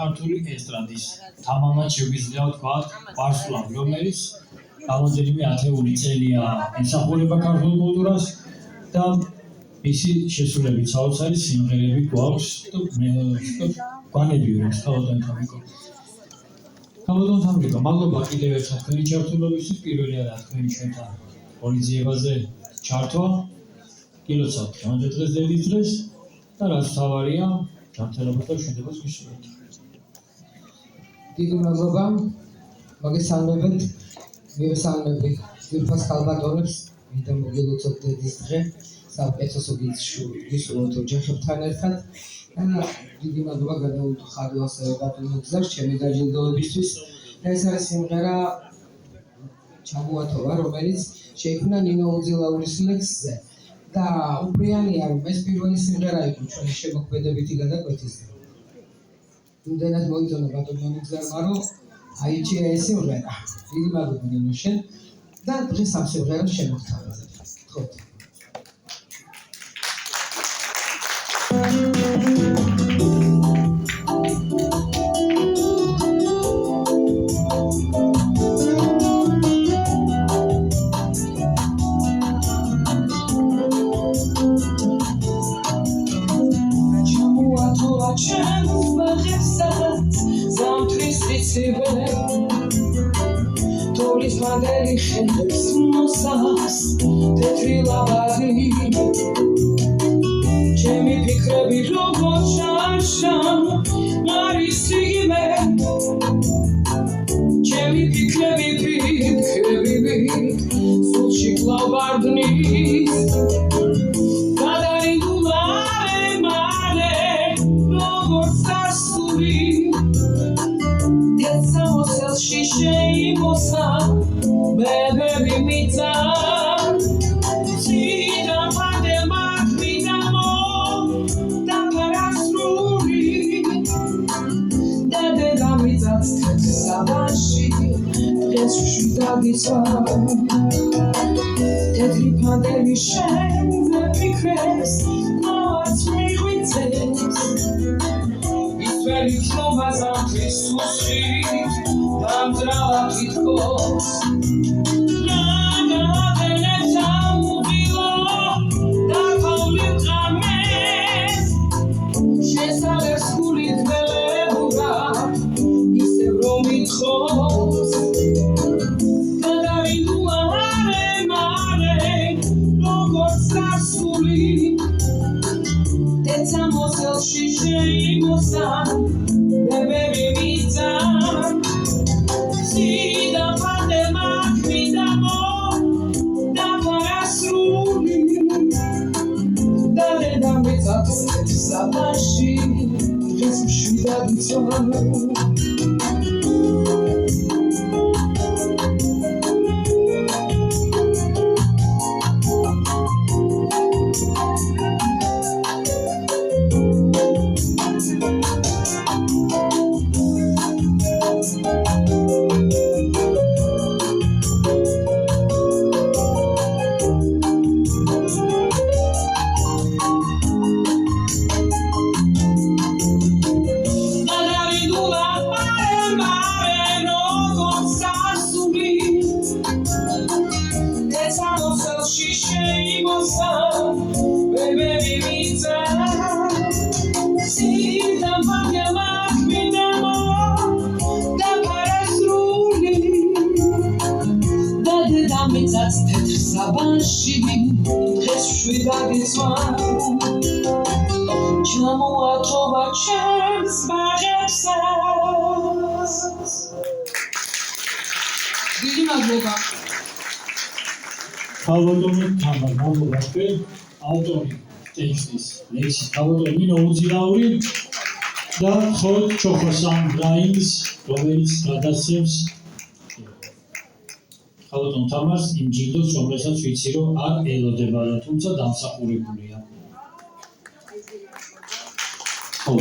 ქართული ესტრადის თამამად შეგვიძლია ვთქვათ ვარსკვლავი, რომელიც რამდენიმე ათეული წელია ემსახურება ქართულ კულტურას და მისი შესრულებით საოცარი სიმღერები გვაქვს გვანებივი ხალხთან თამიკო. ხალხთან თამიკო, მადლობა კიდევ ერთხელ თქვენი ჩართულობისთვის. პირველი არა თქვენი ჩვენთან ორიძიებაზე ჩართვა. გილოცავთ დღევანდელ დღეს დედის დღეს და რაც თავარია ჯანმრთელობას და მშვიდობას გისურვებთ. დიდი მადლობა. მოგესალმებით. მივესალმებით ძვირფას ქალბატონებს, ვინდა მოგილოცოთ დედის დღე. საუკეთესო გისურვოთ ოჯახებთან ერთად. და დიდი მადლობა გადაუხადო ასევე ბატონო გზას ჩემი დაჯილდოებისთვის. ეს არის სიმღერა ჩამოათოვა, რომელიც შეიქმნა ნინო უძილაურის ლექსზე. და უბრალია რომ ეს პირველი სიმღერა იყო ჩვენი შემოქმედებითი გადაკვეთის. იმდენად მოიწონა ბატონო გზარმა, რომ აიჭირა ეს სიმღერა. დიდი მადლობა ნინო შენ და დღეს ამ სიმღერას შემოგთავაზებ. გთხოვთ. Tolis mandeli xenders mosas tetri lavadi Chemi fikrebi robot sharsham marisime Chemi fikrebi sulchik lavardnis Kadarindulare mare robot sarsuri Shishay mosa, baby mita. Sida pade makvidamo, da parasruri. Da da mita sabashi, resushita disa. Tetri pade mishen, the picres, no it's me with It's very slow as I'm Christus. Tam trała kitkos Rana veneta mówiło Dawał liutrames Się sale skulit velebura I se bromit chos Kadarindu mare Rogor sarsuli Teca mosel shishe I mosa Bebe mita Sida pade makvidamo, da parasruni Da da mezat sabashi, resushida ditsonu Sabashi, resushida ditsonu Chamuatova chance bagepsas Დიდი მადლობა. ხალხონი თამარ მადლობა თქვენ ავტორი ტექსტის ლექსის ხალხონი ნინო უძილაური და ხოთ ჩოხოსან რაინს რომელიც გადასცემს ხალხონ თამარს იმ ჯილდოს რომელსაც ვიცი რომ არ ელოდება თუმცა დამსახურებულია. ხო